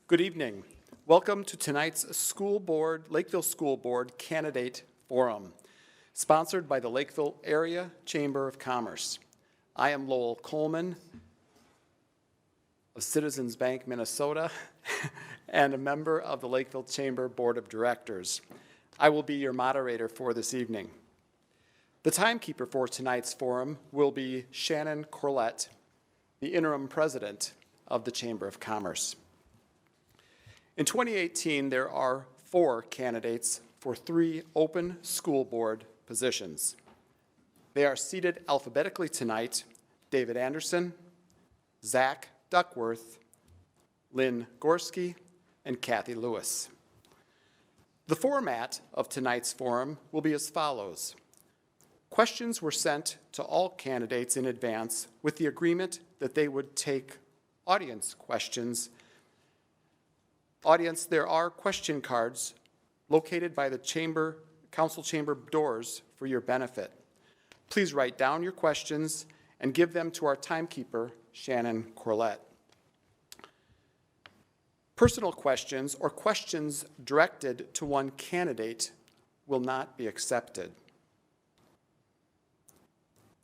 Good evening. Welcome to tonight's Lakeville School Board Candidate Forum, sponsored by the Lakeville Area Chamber of Commerce. I am Lowell Coleman of Citizens Bank, Minnesota, and a member of the Lakeville Chamber Board of Directors. I will be your moderator for this evening. The timekeeper for tonight's forum will be Shannon Corlett, the interim president of the Chamber of Commerce. In 2018, there are 4 candidates for 3 open school board positions. They are seated alphabetically tonight: David Anderson, Zach Duckworth, Lynn Gorski, and Kathy Lewis. The format of tonight's forum will be as follows. Questions were sent to all candidates in advance with the agreement that they would take audience questions. Audience, there are question cards located by the council chamber doors for your benefit. Please write down your questions and give them to our timekeeper, Shannon Corlett. Personal questions or questions directed to one candidate will not be accepted.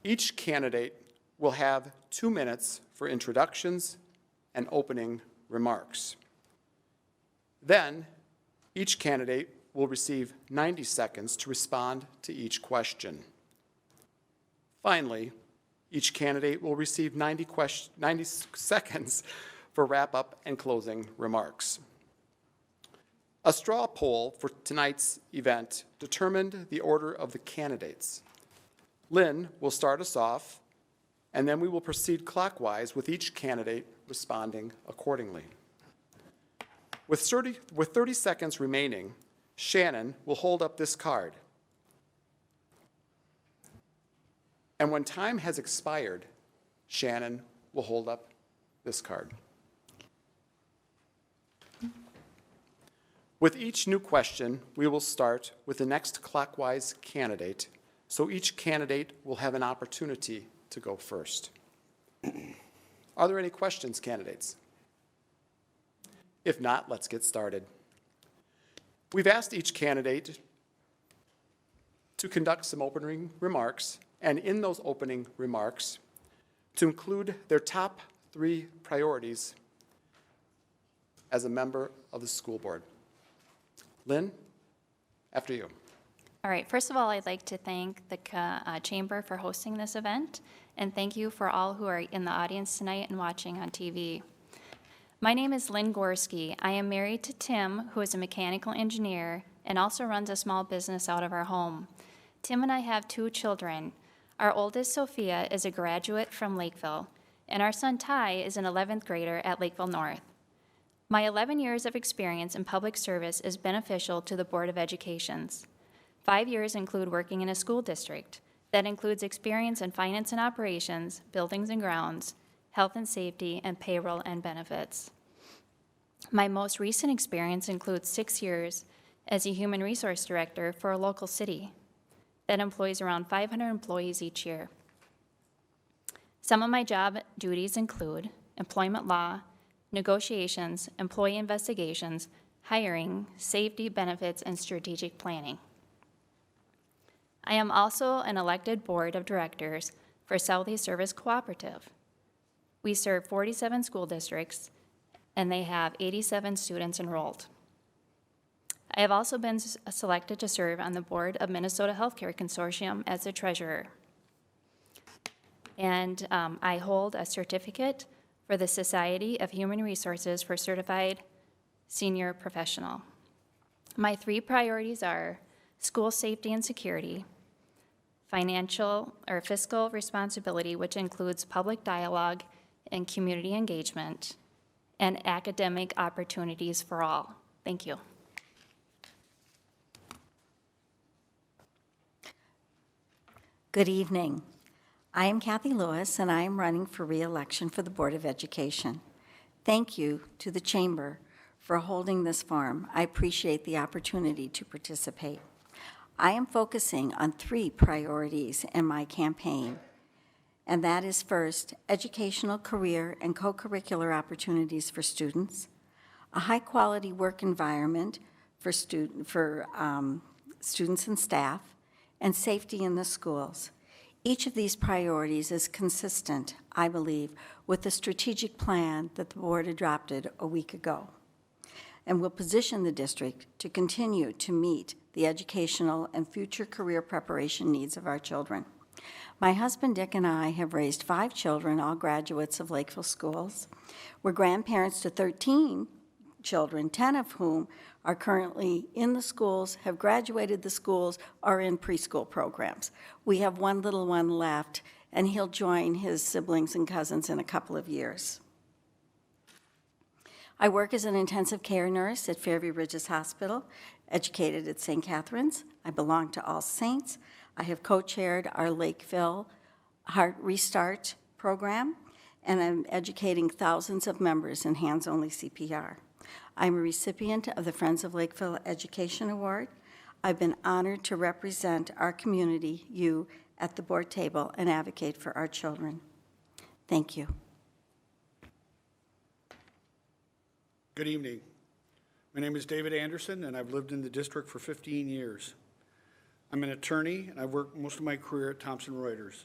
Each candidate will have 2 minutes for introductions and opening remarks. Then, each candidate will receive 90 seconds to respond to each question. Finally, each candidate will receive 90 seconds for wrap-up and closing remarks. A straw poll for tonight's event determined the order of the candidates. Lynn will start us off, and then we will proceed clockwise with each candidate responding accordingly. With 30 seconds remaining, Shannon will hold up this card. And when time has expired, Shannon will hold up this card. With each new question, we will start with the next clockwise candidate, so each candidate will have an opportunity to go first. Are there any questions, candidates? If not, let's get started. We've asked each candidate to conduct some opening remarks, and in those opening remarks, to include their top 3 priorities as a member of the school board. Lynn, after you. All right, first of all, I'd like to thank the Chamber for hosting this event, and thank you for all who are in the audience tonight and watching on TV. My name is Lynn Gorski. I am married to Tim, who is a mechanical engineer and also runs a small business out of our home. Tim and I have 2 children. Our oldest, Sophia, is a graduate from Lakeville, and our son, Ty, is an 11th grader at Lakeville North. My 11 years of experience in public service is beneficial to the Board of Education's. 5 years include working in a school district. That includes experience in finance and operations, buildings and grounds, health and safety, and payroll and benefits. My most recent experience includes 6 years as a human resource director for a local city that employs around 500 employees each year. Some of my job duties include employment law, negotiations, employee investigations, hiring, safety, benefits, and strategic planning. I am also an elected board of directors for Southeast Service Cooperative. We serve 47 school districts, and they have 87 students enrolled. I have also been selected to serve on the board of Minnesota Healthcare Consortium as the treasurer. And I hold a certificate for the Society of Human Resources for Certified Senior Professional. My 3 priorities are school safety and security, financial or fiscal responsibility, which includes public dialogue and community engagement, and academic opportunities for all. Thank you. Good evening. I am Kathy Lewis, and I am running for re-election for the Board of Education. Thank you to the Chamber for holding this forum. I appreciate the opportunity to participate. I am focusing on 3 priorities in my campaign: and that is first, educational, career, and co-curricular opportunities for students, a high-quality work environment for students and staff, and safety in the schools. Each of these priorities is consistent, I believe, with the strategic plan that the board adopted a week ago, and will position the district to continue to meet the educational and future career preparation needs of our children. My husband Dick and I have raised 5 children, all graduates of Lakeville schools. We're grandparents to 13 children, 10 of whom are currently in the schools, have graduated the schools, or in preschool programs. We have one little one left, and he'll join his siblings and cousins in a couple of years. I work as an intensive care nurse at Fairview Ridges Hospital, educated at St. Catherine's. I belong to All Saints. I have co-chaired our Lakeville Heart Restart program, and I'm educating thousands of members in hands-only CPR. I'm a recipient of the Friends of Lakeville Education Award. I've been honored to represent our community, you, at the board table and advocate for our children. Thank you. Good evening. My name is David Anderson, and I've lived in the district for 15 years. I'm an attorney, and I've worked most of my career at Thomson Reuters.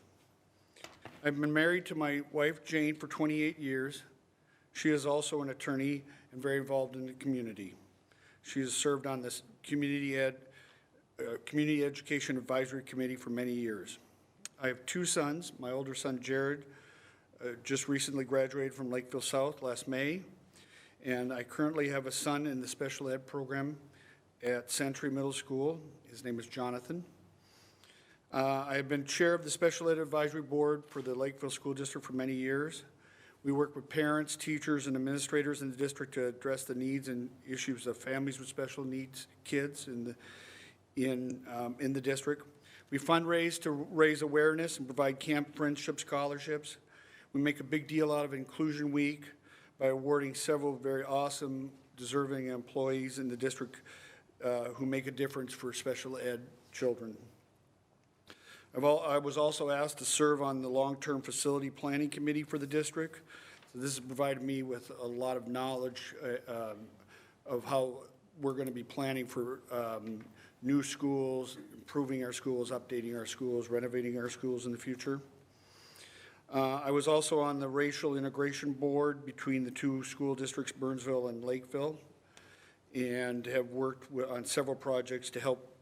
I've been married to my wife, Jane, for 28 years. She is also an attorney and very involved in the community. She has served on this Community Education Advisory Committee for many years. I have 2 sons. My older son, Jared, just recently graduated from Lakeville South last May, and I currently have a son in the special ed program at Century Middle School. His name is Jonathan. I have been chair of the Special Ed Advisory Board for the Lakeville School District for many years. We work with parents, teachers, and administrators in the district to address the needs and issues of families with special needs kids in the district. We fundraise to raise awareness and provide camp friendship scholarships. We make a big deal out of Inclusion Week by awarding several very awesome, deserving employees in the district who make a difference for special ed children. I was also asked to serve on the long-term facility planning committee for the district. So this has provided me with a lot of knowledge of how we're going to be planning for new schools, improving our schools, updating our schools, renovating our schools in the future. I was also on the racial integration board between the 2 school districts, Burnsville and Lakeville, and have worked on several projects to help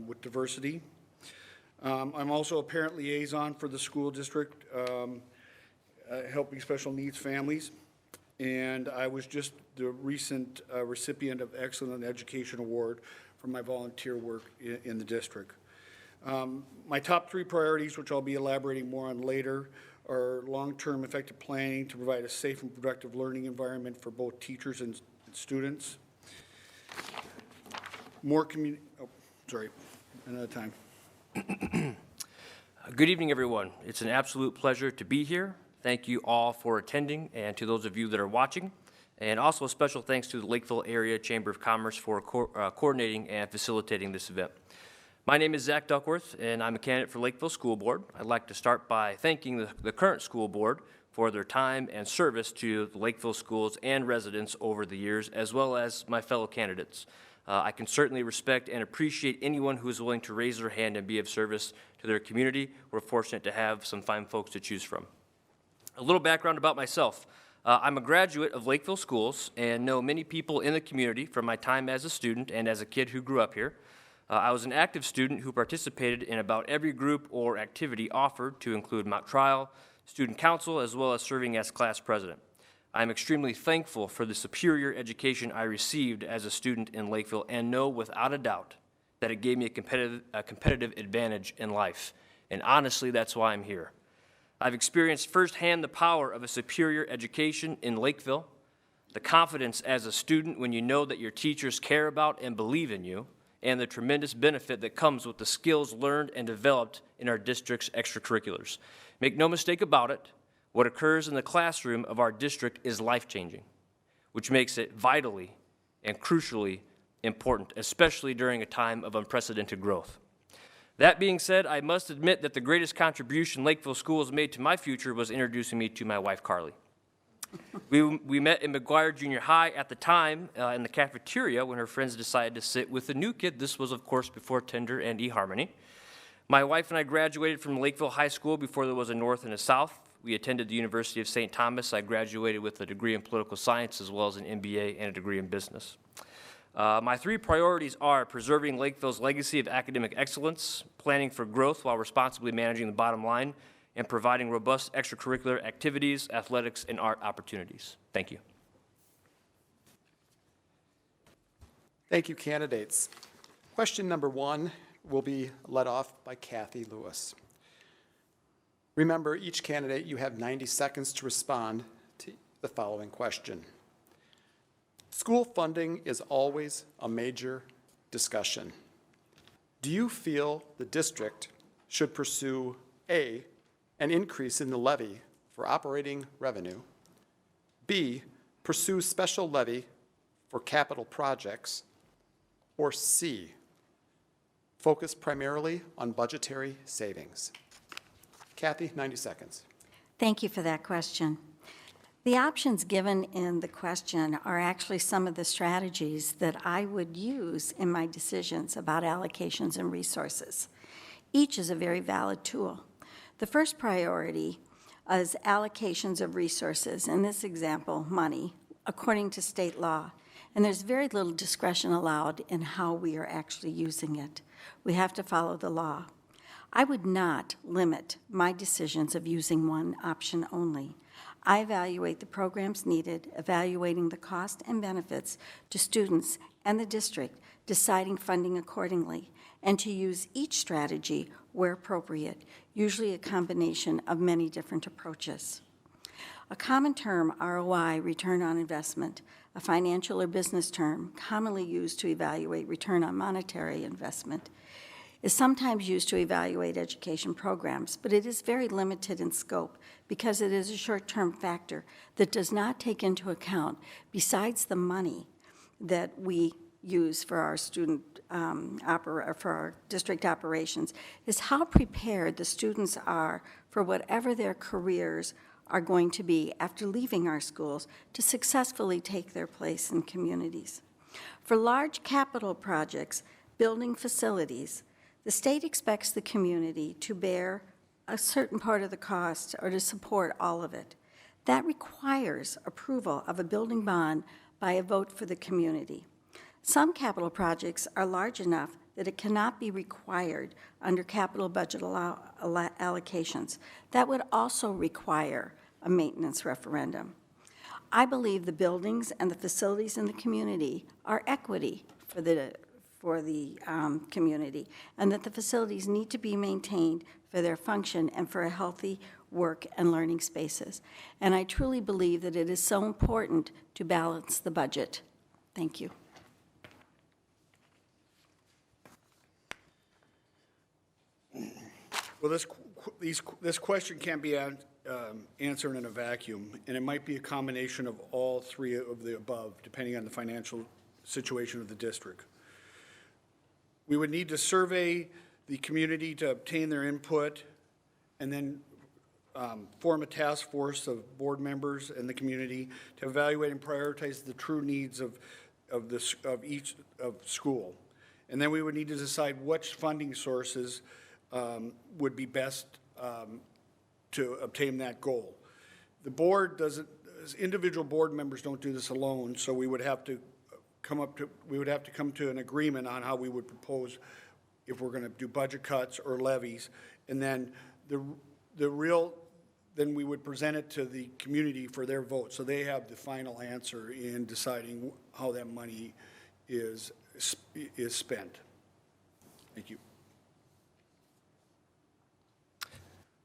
with diversity. I'm also a parent liaison for the school district, helping special needs families, and I was just the recent recipient of Excellent Education Award for my volunteer work in the district. My top 3 priorities, which I'll be elaborating more on later, are long-term effective planning to provide a safe and productive learning environment for both teachers and students. Another time. Good evening, everyone. It's an absolute pleasure to be here. Thank you all for attending, and to those of you that are watching. And also a special thanks to the Lakeville Area Chamber of Commerce for coordinating and facilitating this event. My name is Zach Duckworth, and I'm a candidate for Lakeville School Board. I'd like to start by thanking the current school board for their time and service to the Lakeville schools and residents over the years, as well as my fellow candidates. I can certainly respect and appreciate anyone who is willing to raise their hand and be of service to their community. We're fortunate to have some fine folks to choose from. A little background about myself. I'm a graduate of Lakeville Schools and know many people in the community from my time as a student and as a kid who grew up here. I was an active student who participated in about every group or activity offered, to include mock trial, student council, as well as serving as class president. I am extremely thankful for the superior education I received as a student in Lakeville, and know without a doubt that it gave me a competitive advantage in life. And honestly, that's why I'm here. I've experienced firsthand the power of a superior education in Lakeville, the confidence as a student when you know that your teachers care about and believe in you, and the tremendous benefit that comes with the skills learned and developed in our district's extracurriculars. Make no mistake about it, what occurs in the classroom of our district is life-changing, which makes it vitally and crucially important, especially during a time of unprecedented growth. That being said, I must admit that the greatest contribution Lakeville Schools made to my future was introducing me to my wife, Carly. We met in McGuire Junior High at the time in the cafeteria when her friends decided to sit with the new kid. This was, of course, before Tinder and eHarmony. My wife and I graduated from Lakeville High School before there was a North and a South. We attended the University of St. Thomas. I graduated with a degree in political science as well as an MBA and a degree in business. My three priorities are preserving Lakeville's legacy of academic excellence, planning for growth while responsibly managing the bottom line, and providing robust extracurricular activities, athletics, and art opportunities. Thank you. Thank you, candidates. Question number 1 will be led off by Kathy Lewis. Remember, each candidate, you have 90 seconds to respond to the following question. School funding is always a major discussion. Do you feel the district should pursue A, an increase in the levy for operating revenue, B, pursue special levy for capital projects, or C, focus primarily on budgetary savings? Kathy, 90 seconds. Thank you for that question. The options given in the question are actually some of the strategies that I would use in my decisions about allocations and resources. Each is a very valid tool. The first priority is allocations of resources, in this example, money, according to state law. And there's very little discretion allowed in how we are actually using it. We have to follow the law. I would not limit my decisions of using one option only. I evaluate the programs needed, evaluating the cost and benefits to students and the district, deciding funding accordingly, and to use each strategy where appropriate, usually a combination of many different approaches. A common term, ROI, return on investment, a financial or business term commonly used to evaluate return on monetary investment, is sometimes used to evaluate education programs, but it is very limited in scope because it is a short-term factor that does not take into account, besides the money that we use for our for our district operations, is how prepared the students are for whatever their careers are going to be after leaving our schools to successfully take their place in communities. For large capital projects, building facilities, the state expects the community to bear a certain part of the cost or to support all of it. That requires approval of a building bond by a vote for the community. Some capital projects are large enough that it cannot be required under capital budget allocations. That would also require a maintenance referendum. I believe the buildings and the facilities in the community are equity for the community, and that the facilities need to be maintained for their function and for a healthy work and learning spaces. And I truly believe that it is so important to balance the budget. Thank you. Well, this question can't be answered in a vacuum, and it might be a combination of all three of the above, depending on the financial situation of the district. We would need to survey the community to obtain their input, and then form a task force of board members and the community to evaluate and prioritize the true needs of each school. And then we would need to decide which funding sources would be best to obtain that goal. The board doesn't, individual board members don't do this alone, so we would have to come to an agreement on how we would propose if we're going to do budget cuts or levies, and then then we would present it to the community for their vote, so they have the final answer in deciding how that money is spent. Thank you.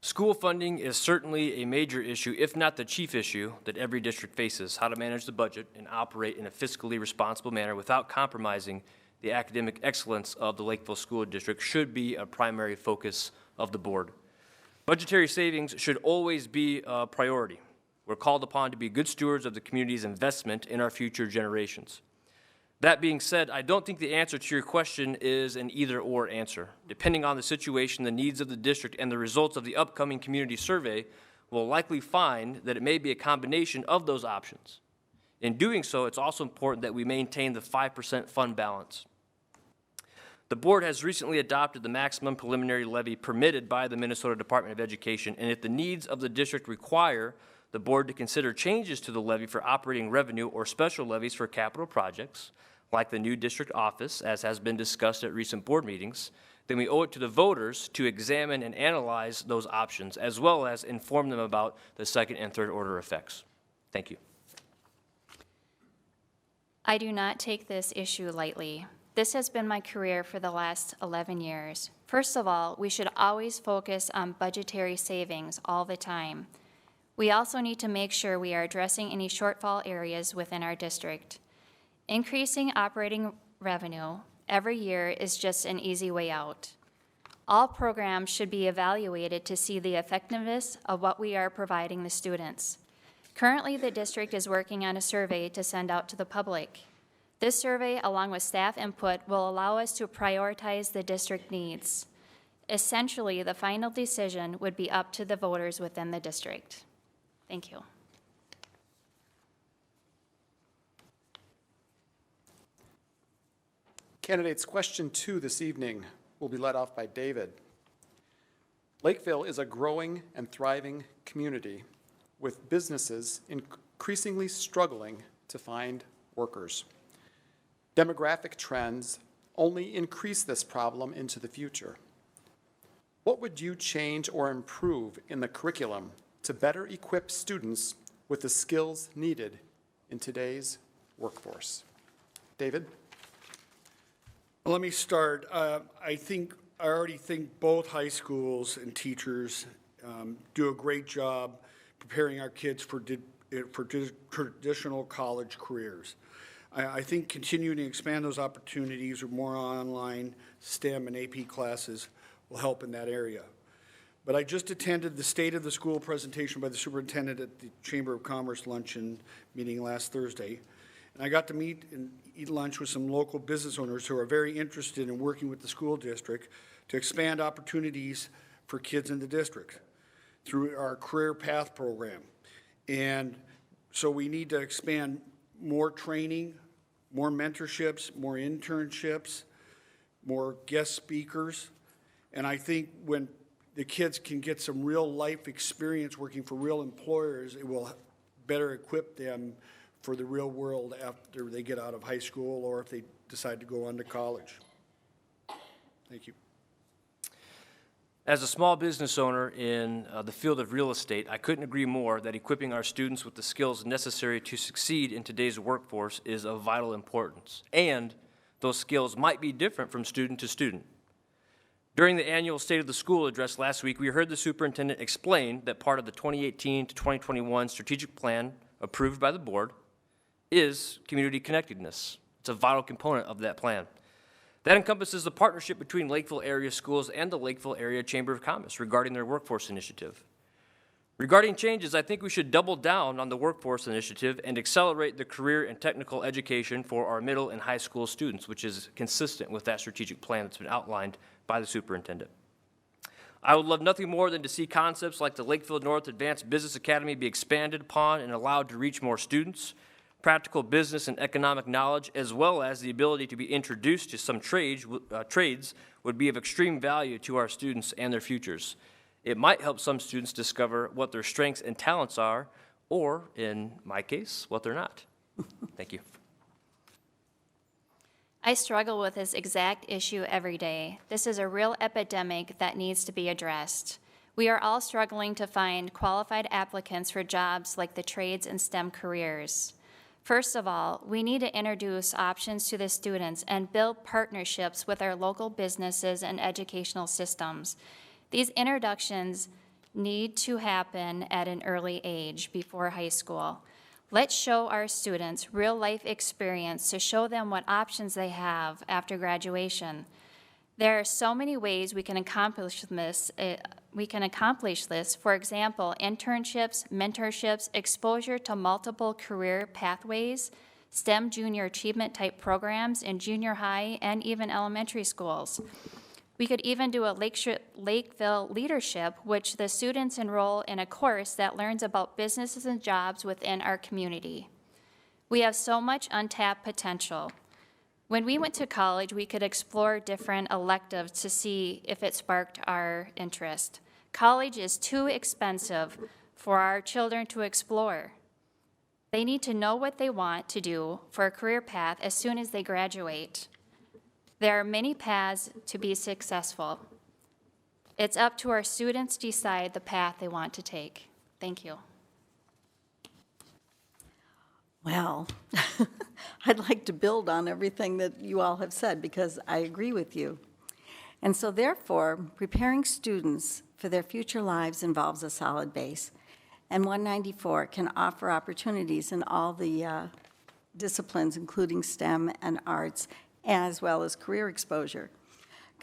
School funding is certainly a major issue, if not the chief issue, that every district faces. How to manage the budget and operate in a fiscally responsible manner without compromising the academic excellence of the Lakeville School District should be a primary focus of the board. Budgetary savings should always be a priority. We're called upon to be good stewards of the community's investment in our future generations. That being said, I don't think the answer to your question is an either-or answer. Depending on the situation, the needs of the district, and the results of the upcoming community survey, we'll likely find that it may be a combination of those options. In doing so, it's also important that we maintain the 5% fund balance. The board has recently adopted the maximum preliminary levy permitted by the Minnesota Department of Education, and if the needs of the district require the board to consider changes to the levy for operating revenue or special levies for capital projects, like the new district office, as has been discussed at recent board meetings, then we owe it to the voters to examine and analyze those options, as well as inform them about the second and third order effects. Thank you. I do not take this issue lightly. This has been my career for the last 11 years. First of all, we should always focus on budgetary savings all the time. We also need to make sure we are addressing any shortfall areas within our district. Increasing operating revenue every year is just an easy way out. All programs should be evaluated to see the effectiveness of what we are providing the students. Currently, the district is working on a survey to send out to the public. This survey, along with staff input, will allow us to prioritize the district needs. Essentially, the final decision would be up to the voters within the district. Thank you. Candidates, question 2 this evening will be led off by David. Lakeville is a growing and thriving community with businesses increasingly struggling to find workers. Demographic trends only increase this problem into the future. What would you change or improve in the curriculum to better equip students with the skills needed in today's workforce? David? Well, let me start. I already think both high schools and teachers do a great job preparing our kids for traditional college careers. I think continuing to expand those opportunities with more online STEM and AP classes will help in that area. But I just attended the State of the School presentation by the superintendent at the Chamber of Commerce luncheon meeting last Thursday. And I got to meet and eat lunch with some local business owners who are very interested in working with the school district to expand opportunities for kids in the district through our career path program. And so we need to expand more training, more mentorships, more internships, more guest speakers. And I think when the kids can get some real life experience working for real employers, it will better equip them for the real world after they get out of high school or if they decide to go on to college. Thank you. As a small business owner in the field of real estate, I couldn't agree more that equipping our students with the skills necessary to succeed in today's workforce is of vital importance, and those skills might be different from student to student. During the annual State of the School address last week, we heard the superintendent explain that part of the 2018 to 2021 strategic plan approved by the board is community connectedness. It's a vital component of that plan. That encompasses the partnership between Lakeville area schools and the Lakeville area Chamber of Commerce regarding their workforce initiative. Regarding changes, I think we should double down on the workforce initiative and accelerate the career and technical education for our middle and high school students, which is consistent with that strategic plan that's been outlined by the superintendent. I would love nothing more than to see concepts like the Lakeville North Advanced Business Academy be expanded upon and allowed to reach more students, practical business and economic knowledge, as well as the ability to be introduced to some trades would be of extreme value to our students and their futures. It might help some students discover what their strengths and talents are, or in my case, what they're not. Thank you. I struggle with this exact issue every day. This is a real epidemic that needs to be addressed. We are all struggling to find qualified applicants for jobs like the trades and STEM careers. First of all, we need to introduce options to the students and build partnerships with our local businesses and educational systems. These introductions need to happen at an early age before high school. Let's show our students real-life experience to show them what options they have after graduation. There are so many ways we can accomplish this. For example, internships, mentorships, exposure to multiple career pathways, STEM junior achievement type programs in junior high and even elementary schools. We could even do a Lakeville leadership, which the students enroll in a course that learns about businesses and jobs within our community. We have so much untapped potential. When we went to college, we could explore different electives to see if it sparked our interest. College is too expensive for our children to explore. They need to know what they want to do for a career path as soon as they graduate. There are many paths to be successful. It's up to our students to decide the path they want to take. Thank you. Well, I'd like to build on everything that you all have said because I agree with you. And so therefore, preparing students for their future lives involves a solid base. And 194 can offer opportunities in all the disciplines, including STEM and arts, as well as career exposure.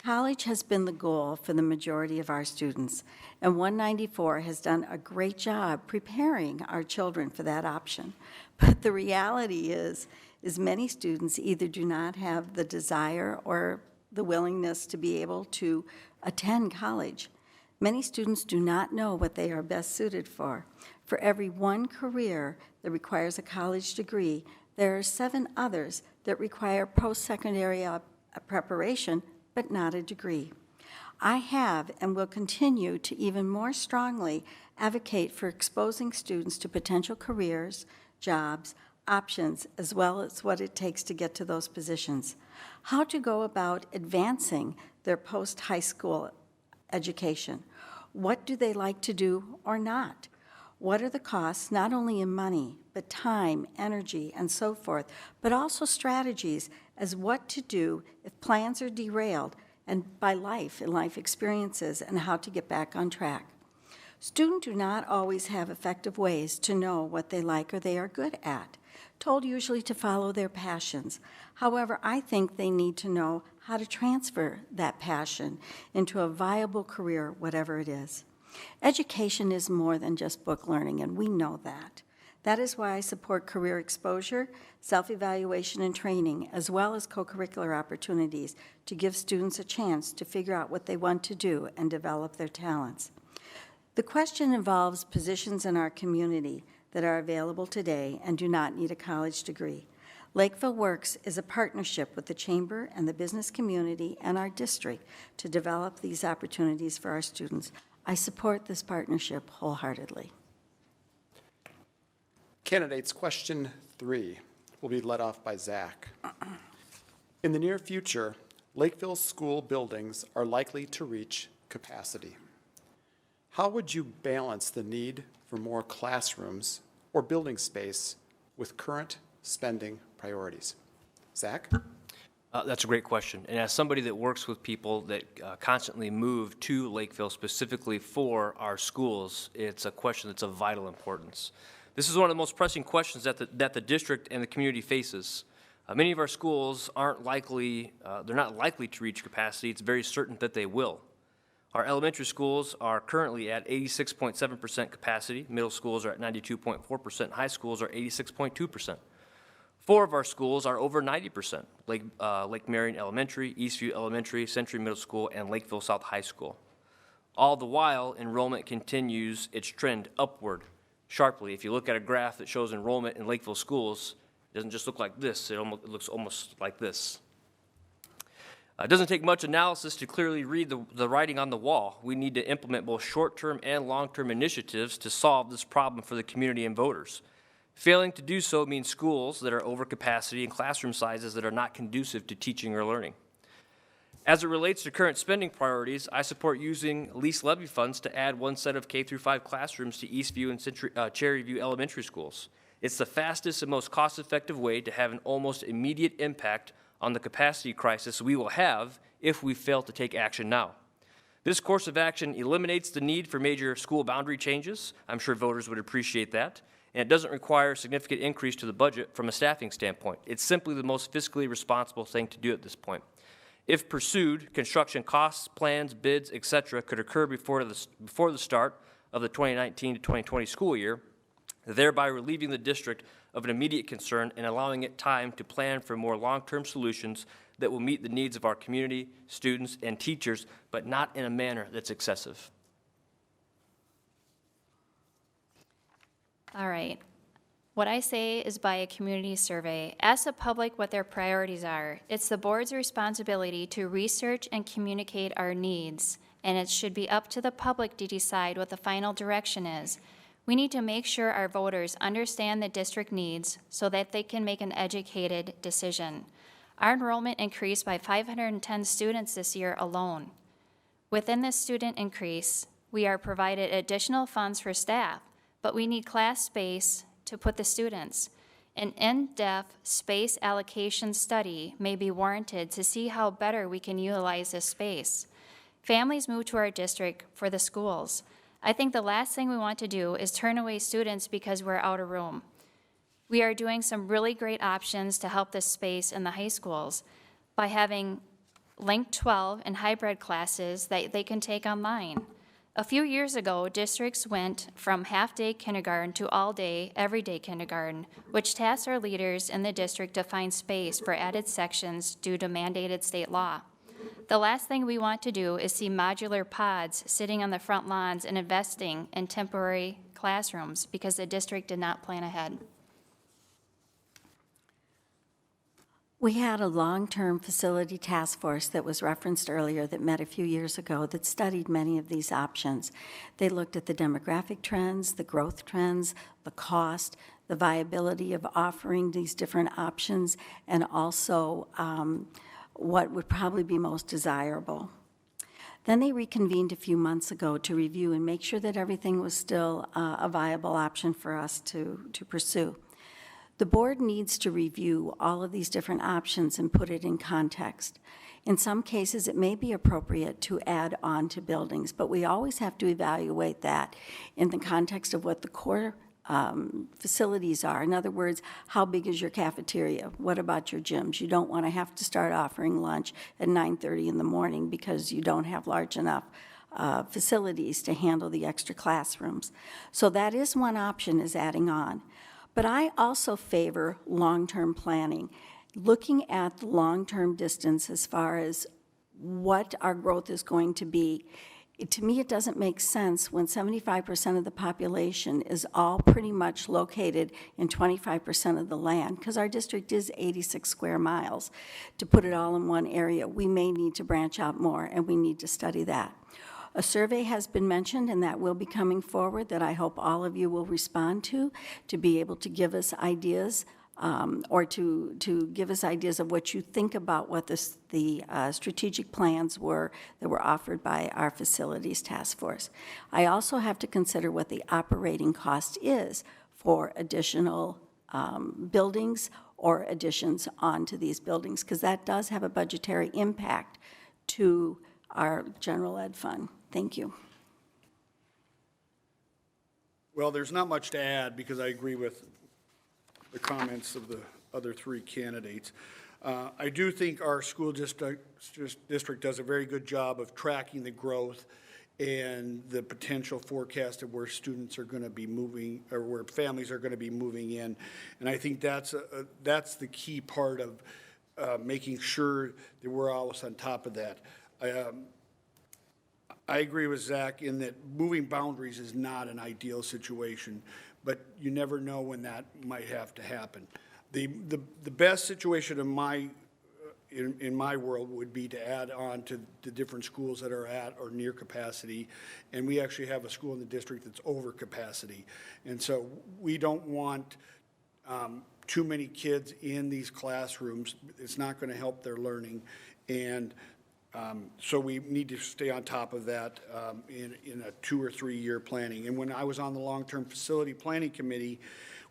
College has been the goal for the majority of our students, and 194 has done a great job preparing our children for that option. But the reality is many students either do not have the desire or the willingness to be able to attend college. Many students do not know what they are best suited for. For every one career that requires a college degree, there are 7 others that require post-secondary preparation, but not a degree. I have and will continue to even more strongly advocate for exposing students to potential careers, jobs, options, as well as what it takes to get to those positions. How to go about advancing their post-high school education. What do they like to do or not? What are the costs, not only in money, but time, energy, and so forth, but also strategies as what to do if plans are derailed and by life and life experiences and how to get back on track. Students do not always have effective ways to know what they like or they are good at, told usually to follow their passions. However, I think they need to know how to transfer that passion into a viable career, whatever it is. Education is more than just book learning, and we know that. That is why I support career exposure, self-evaluation and training, as well as co-curricular opportunities to give students a chance to figure out what they want to do and develop their talents. The question involves positions in our community that are available today and do not need a college degree. Lakeville Works is a partnership with the Chamber and the business community and our district to develop these opportunities for our students. I support this partnership wholeheartedly. Candidates, question 3 will be led off by Zach. In the near future, Lakeville school buildings are likely to reach capacity. How would you balance the need for more classrooms or building space with current spending priorities? Zach? That's a great question. And as somebody that works with people that constantly move to Lakeville specifically for our schools, it's a question that's of vital importance. This is one of the most pressing questions that the district and the community faces. Many of our schools aren't likely, they're not likely to reach capacity. It's very certain that they will. Our elementary schools are currently at 86.7% capacity. Middle schools are at 92.4%. High schools are 86.2%. 4 of our schools are over 90%, Lake Marion Elementary, Eastview Elementary, Century Middle School, and Lakeville South High School. All the while, enrollment continues its trend upward sharply. If you look at a graph that shows enrollment in Lakeville schools, it doesn't just look like this, it looks almost like this. It doesn't take much analysis to clearly read the writing on the wall. We need to implement both short-term and long-term initiatives to solve this problem for the community and voters. Failing to do so means schools that are over capacity and classroom sizes that are not conducive to teaching or learning. As it relates to current spending priorities, I support using lease levy funds to add 1 set of K-5 classrooms to Eastview and Cherryview elementary schools. It's the fastest and most cost-effective way to have an almost immediate impact on the capacity crisis we will have if we fail to take action now. This course of action eliminates the need for major school boundary changes. I'm sure voters would appreciate that. And it doesn't require a significant increase to the budget from a staffing standpoint. It's simply the most fiscally responsible thing to do at this point. If pursued, construction costs, plans, bids, etc. could occur before the start of the 2019 to 2020 school year, thereby relieving the district of an immediate concern and allowing it time to plan for more long-term solutions that will meet the needs of our community, students, and teachers, but not in a manner that's excessive. All right. What I say is by a community survey. Ask the public what their priorities are. It's the board's responsibility to research and communicate our needs, and it should be up to the public to decide what the final direction is. We need to make sure our voters understand the district needs so that they can make an educated decision. Our enrollment increased by 510 students this year alone. Within this student increase, we are provided additional funds for staff, but we need class space to put the students. An in-depth space allocation study may be warranted to see how better we can utilize this space. Families move to our district for the schools. I think the last thing we want to do is turn away students because we're out of room. We are doing some really great options to help this space in the high schools by having Link 12 and hybrid classes that they can take online. A few years ago, districts went from half-day kindergarten to all-day, everyday kindergarten, which tasked our leaders in the district to find space for added sections due to mandated state law. The last thing we want to do is see modular pods sitting on the front lawns and investing in temporary classrooms because the district did not plan ahead. We had a long-term facility task force that was referenced earlier that met a few years ago that studied many of these options. They looked at the demographic trends, the growth trends, the cost, the viability of offering these different options, and also what would probably be most desirable. Then they reconvened a few months ago to review and make sure that everything was still a viable option for us to pursue. The board needs to review all of these different options and put it in context. In some cases, it may be appropriate to add on to buildings, but we always have to evaluate that in the context of what the core facilities are. In other words, how big is your cafeteria? What about your gyms? You don't want to have to start offering lunch at 9:30 in the morning because you don't have large enough facilities to handle the extra classrooms. So that is one option, is adding on. But I also favor long-term planning, looking at the long-term distance as far as what our growth is going to be. To me, it doesn't make sense when 75% of the population is all pretty much located in 25% of the land, because our district is 86 square miles. To put it all in one area, we may need to branch out more, and we need to study that. A survey has been mentioned, and that will be coming forward that I hope all of you will respond to be able to give us ideas or to give us ideas of what you think about what the strategic plans were that were offered by our facilities task force. I also have to consider what the operating cost is for additional buildings or additions onto these buildings, because that does have a budgetary impact to our general ed fund. Thank you. Well, there's not much to add because I agree with the comments of the other three candidates. I do think our school district does a very good job of tracking the growth and the potential forecast of where students are going to be moving, or where families are going to be moving in. And I think that's the key part of making sure that we're always on top of that. I agree with Zach in that moving boundaries is not an ideal situation, but you never know when that might have to happen. The best situation in my world would be to add on to the different schools that are at or near capacity, and we actually have a school in the district that's over capacity. And so we don't want too many kids in these classrooms. It's not going to help their learning, and so we need to stay on top of that in a 2 or 3 year planning. And when I was on the long-term facility planning committee,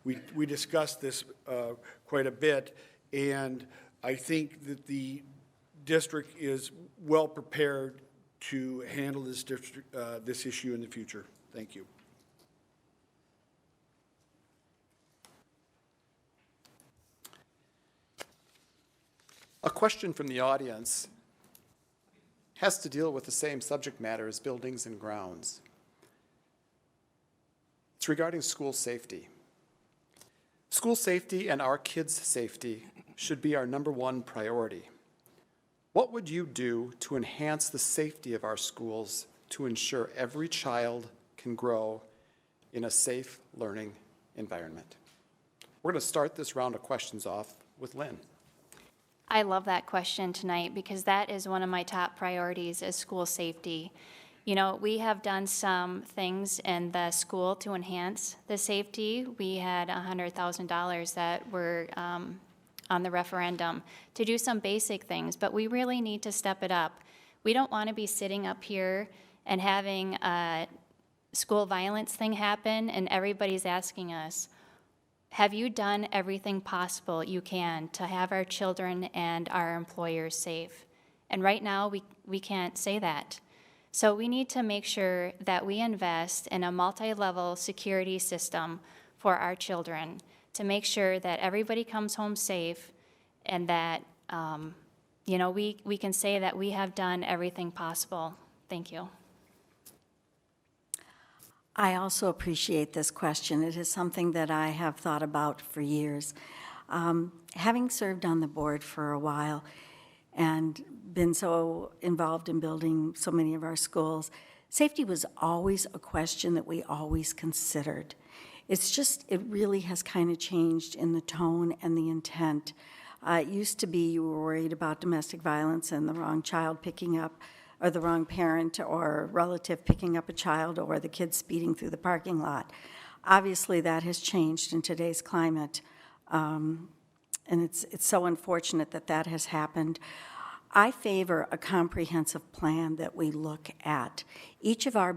we discussed this quite a bit, and I think that the district is well prepared to handle this issue in the future. Thank you. A question from the audience has to deal with the same subject matter as buildings and grounds. It's regarding school safety. School safety and our kids' safety should be our #1 priority. What would you do to enhance the safety of our schools to ensure every child can grow in a safe learning environment? We're going to start this round of questions off with Lynn. I love that question tonight because that is one of my top priorities is school safety. You know, we have done some things in the school to enhance the safety. We had $100,000 that were on the referendum to do some basic things, but we really need to step it up. We don't want to be sitting up here and having a school violence thing happen and everybody's asking us, have you done everything possible you can to have our children and our employers safe? And right now, we can't say that. So we need to make sure that we invest in a multi-level security system for our children to make sure that everybody comes home safe and that, you know, we can say that we have done everything possible. Thank you. I also appreciate this question. It is something that I have thought about for years. Having served on the board for a while and been so involved in building so many of our schools, safety was always a question that we always considered. It's just, it really has kind of changed in the tone and the intent. It used to be you were worried about domestic violence and the wrong child picking up, or the wrong parent or relative picking up a child, or the kid speeding through the parking lot. Obviously, that has changed in today's climate, and it's so unfortunate that that has happened. I favor a comprehensive plan that we look at. Each of our,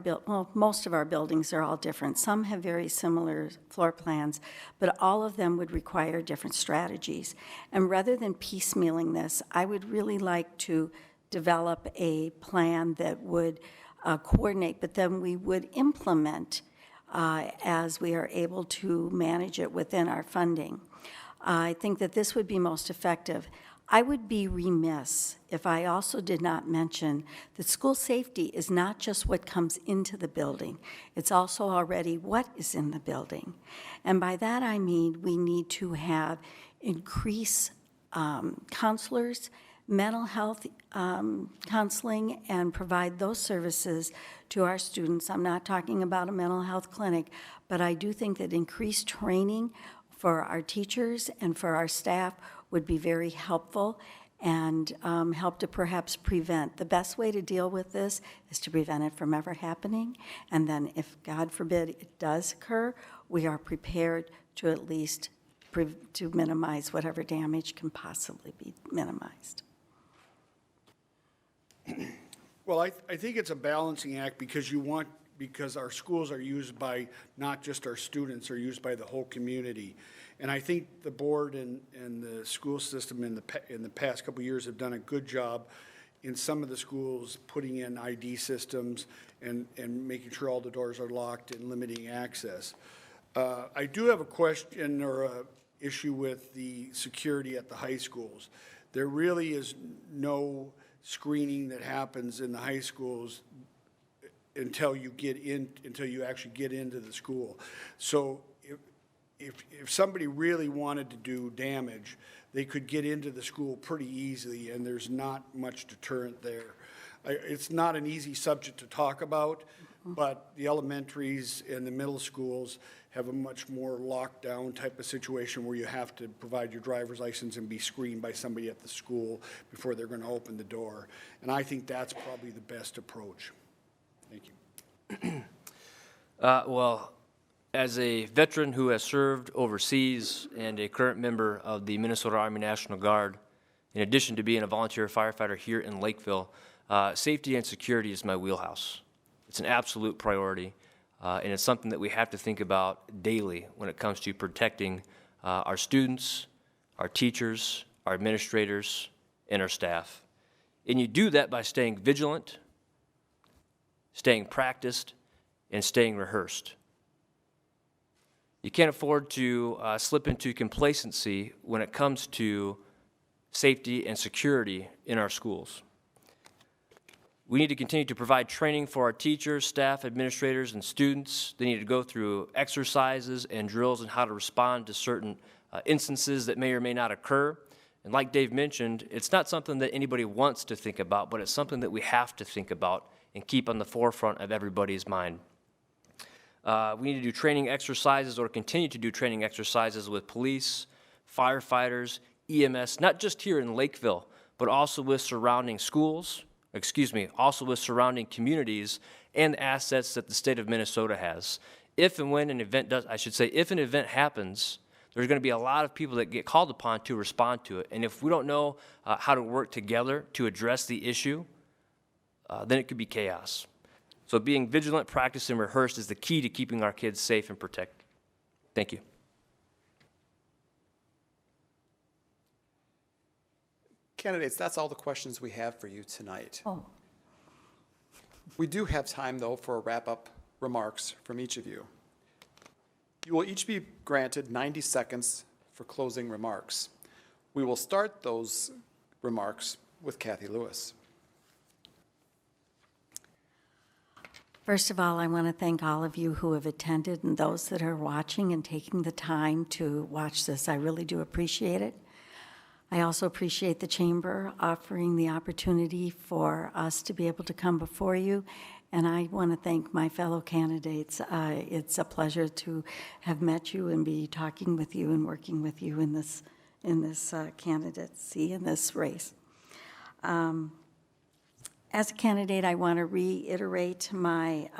most of our buildings are all different. Some have very similar floor plans, but all of them would require different strategies. And rather than piecemealing this, I would really like to develop a plan that would coordinate, but then we would implement as we are able to manage it within our funding. I think that this would be most effective. I would be remiss if I also did not mention that school safety is not just what comes into the building, it's also already what is in the building. And by that I mean we need to have increased counselors, mental health counseling, and provide those services to our students. I'm not talking about a mental health clinic, but I do think that increased training for our teachers and for our staff would be very helpful and help to perhaps prevent. The best way to deal with this is to prevent it from ever happening. And then if, God forbid, it does occur, we are prepared to at least to minimize whatever damage can possibly be minimized. Well, I think it's a balancing act because our schools are used by not just our students, are used by the whole community. And I think the board and the school system in the past couple of years have done a good job in some of the schools putting in ID systems and making sure all the doors are locked and limiting access. I do have a question or a issue with the security at the high schools. There really is no screening that happens in the high schools until you actually get into the school. So if somebody really wanted to do damage, they could get into the school pretty easily, and there's not much deterrent there. It's not an easy subject to talk about, but the elementaries and the middle schools have a much more locked down type of situation where you have to provide your driver's license and be screened by somebody at the school before they're going to open the door. And I think that's probably the best approach. Thank you. Well, as a veteran who has served overseas and a current member of the Minnesota Army National Guard, in addition to being a volunteer firefighter here in Lakeville, safety and security is my wheelhouse. It's an absolute priority, and it's something that we have to think about daily when it comes to protecting our students, our teachers, our administrators, and our staff. And you do that by staying vigilant, staying practiced, and staying rehearsed. You can't afford to slip into complacency when it comes to safety and security in our schools. We need to continue to provide training for our teachers, staff, administrators, and students. They need to go through exercises and drills on how to respond to certain instances that may or may not occur. And like Dave mentioned, it's not something that anybody wants to think about, but it's something that we have to think about and keep on the forefront of everybody's mind. We need to do training exercises or continue to do training exercises with police, firefighters, EMS, not just here in Lakeville, but also with surrounding schools, also with surrounding communities and the assets that the state of Minnesota has. If and when an event if an event happens, there's going to be a lot of people that get called upon to respond to it. And if we don't know how to work together to address the issue, then it could be chaos. So being vigilant, practiced, and rehearsed is the key to keeping our kids safe and protected. Thank you. Candidates, that's all the questions we have for you tonight. Oh, We do have time, though, for wrap-up remarks from each of you. You will each be granted 90 seconds for closing remarks. We will start those remarks with Kathy Lewis. first of all, I want to thank all of you who have attended and those that are watching and taking the time to watch this. I really do appreciate it. I also appreciate the Chamber offering the opportunity for us to be able to come before you, and I want to thank my fellow candidates. It's a pleasure to have met you and be talking with you and working with you in this candidacy, in this race. As a candidate, I want to reiterate my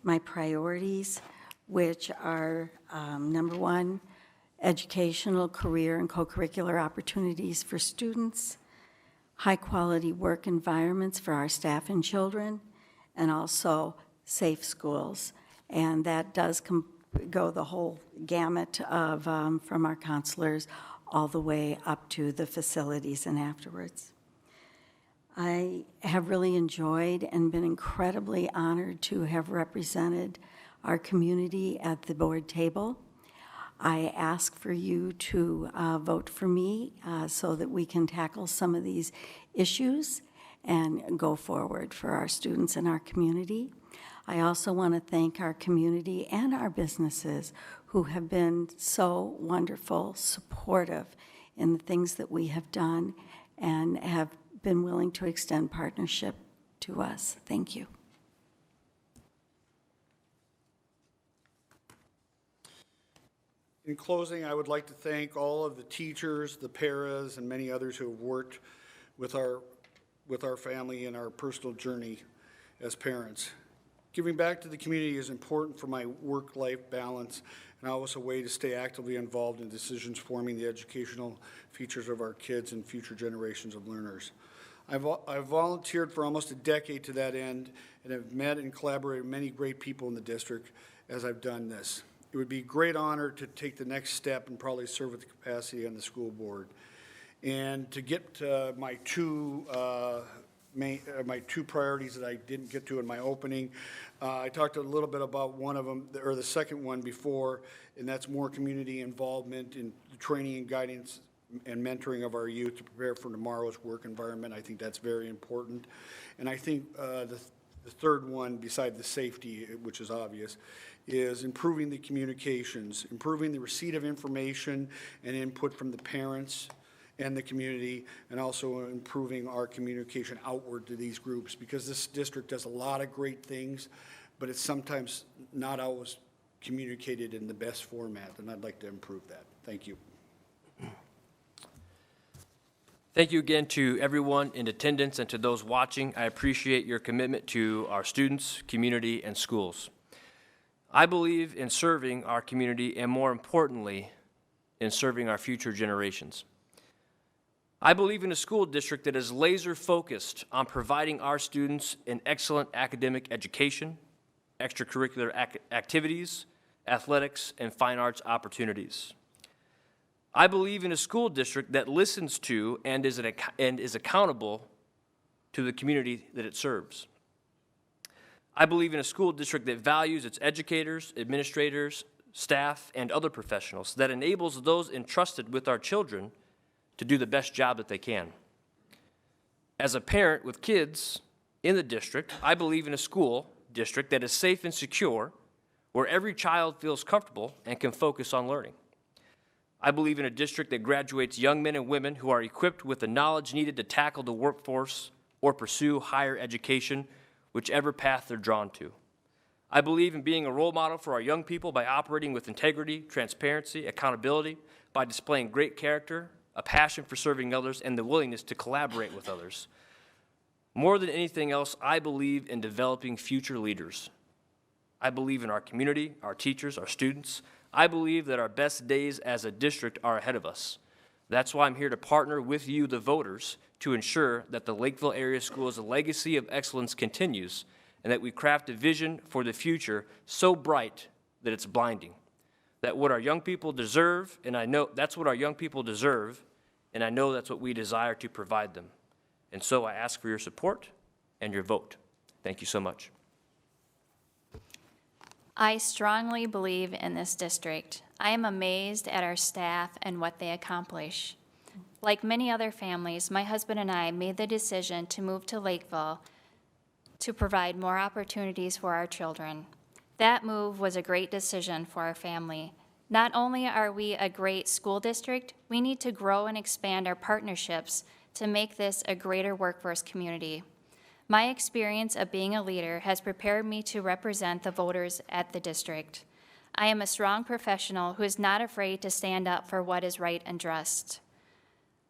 my priorities, which are number one, educational, career, and co-curricular opportunities for students, high-quality work environments for our staff and children, and also safe schools. And that does go the whole gamut of from our counselors all the way up to the facilities and afterwards. I have really enjoyed and been incredibly honored to have represented our community at the board table. I ask for you to vote for me so that we can tackle some of these issues and go forward for our students and our community. I also want to thank our community and our businesses who have been so wonderful, supportive in the things that we have done and have been willing to extend partnership to us. Thank you. In closing, I would like to thank all of the teachers, the paras, and many others who have worked with our family in our personal journey as parents. Giving back to the community is important for my work-life balance and also a way to stay actively involved in decisions forming the educational futures of our kids and future generations of learners. I've volunteered for almost a decade to that end and have met and collaborated with many great people in the district as I've done this. It would be a great honor to take the next step and probably serve with the capacity on the school board. And to get to my two priorities that I didn't get to in my opening, I talked a little bit about one of them, or the second one before, and that's more community involvement in the training and guidance and mentoring of our youth to prepare for tomorrow's work environment. I think that's very important. And I think the third one, beside the safety, which is obvious, is improving the communications, improving the receipt of information and input from the parents and the community, and also improving our communication outward to these groups, because this district does a lot of great things, but it's sometimes not always communicated in the best format, and I'd like to improve that. Thank you. Thank you again to everyone in attendance and to those watching. I appreciate your commitment to our students, community, and schools. I believe in serving our community and, more importantly, in serving our future generations. I believe in a school district that is laser-focused on providing our students an excellent academic education, extracurricular activities, athletics, and fine arts opportunities. I believe in a school district that listens to and is accountable to the community that it serves. I believe in a school district that values its educators, administrators, staff, and other professionals, that enables those entrusted with our children to do the best job that they can. As a parent with kids in the district, I believe in a school district that is safe and secure, where every child feels comfortable and can focus on learning. I believe in a district that graduates young men and women who are equipped with the knowledge needed to tackle the workforce or pursue higher education, whichever path they're drawn to. I believe in being a role model for our young people by operating with integrity, transparency, accountability, by displaying great character, a passion for serving others, and the willingness to collaborate with others. More than anything else, I believe in developing future leaders. I believe in our community, our teachers, our students. I believe that our best days as a district are ahead of us. That's why I'm here to partner with you, the voters, to ensure that the Lakeville Area Schools' legacy of excellence continues and that we craft a vision for the future so bright that it's blinding. That what our young people deserve, and I know that's what our young people deserve, and I know that's what we desire to provide them. And so I ask for your support and your vote. Thank you so much. I strongly believe in this district. I am amazed at our staff and what they accomplish. Like many other families, my husband and I made the decision to move to Lakeville to provide more opportunities for our children. That move was a great decision for our family. Not only are we a great school district, we need to grow and expand our partnerships to make this a greater workforce community. My experience of being a leader has prepared me to represent the voters at the district. I am a strong professional who is not afraid to stand up for what is right and just.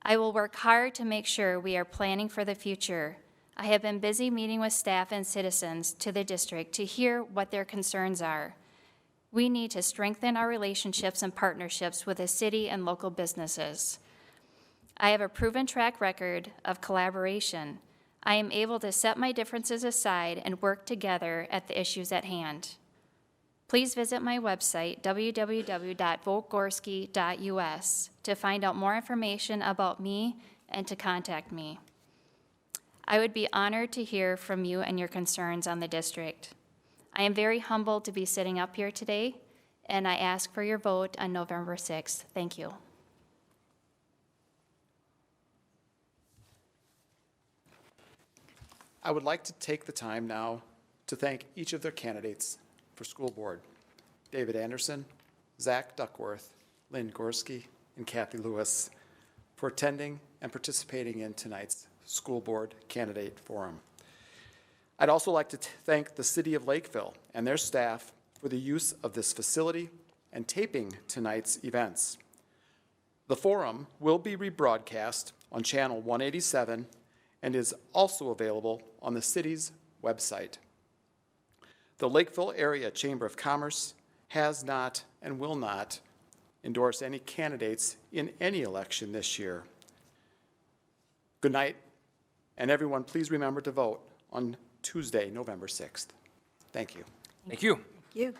I will work hard to make sure we are planning for the future. I have been busy meeting with staff and citizens to the district to hear what their concerns are. We need to strengthen our relationships and partnerships with the city and local businesses. I have a proven track record of collaboration. I am able to set my differences aside and work together at the issues at hand. Please visit my website, www.votegorski.us, to find out more information about me and to contact me. I would be honored to hear from you and your concerns on the district. I am very humbled to be sitting up here today, and I ask for your vote on November 6th. Thank you. I would like to take the time now to thank each of their candidates for school board: David Anderson, Zach Duckworth, Lynn Gorski, and Kathy Lewis, for attending and participating in tonight's school board candidate forum. I'd also like to thank the City of Lakeville and their staff for the use of this facility and taping tonight's events. The forum will be rebroadcast on Channel 187 and is also available on the city's website. The Lakeville Area Chamber of Commerce has not and will not endorse any candidates in any election this year. Good night, and everyone, please remember to vote on Tuesday, November 6th. Thank you. Thank you. Thank you.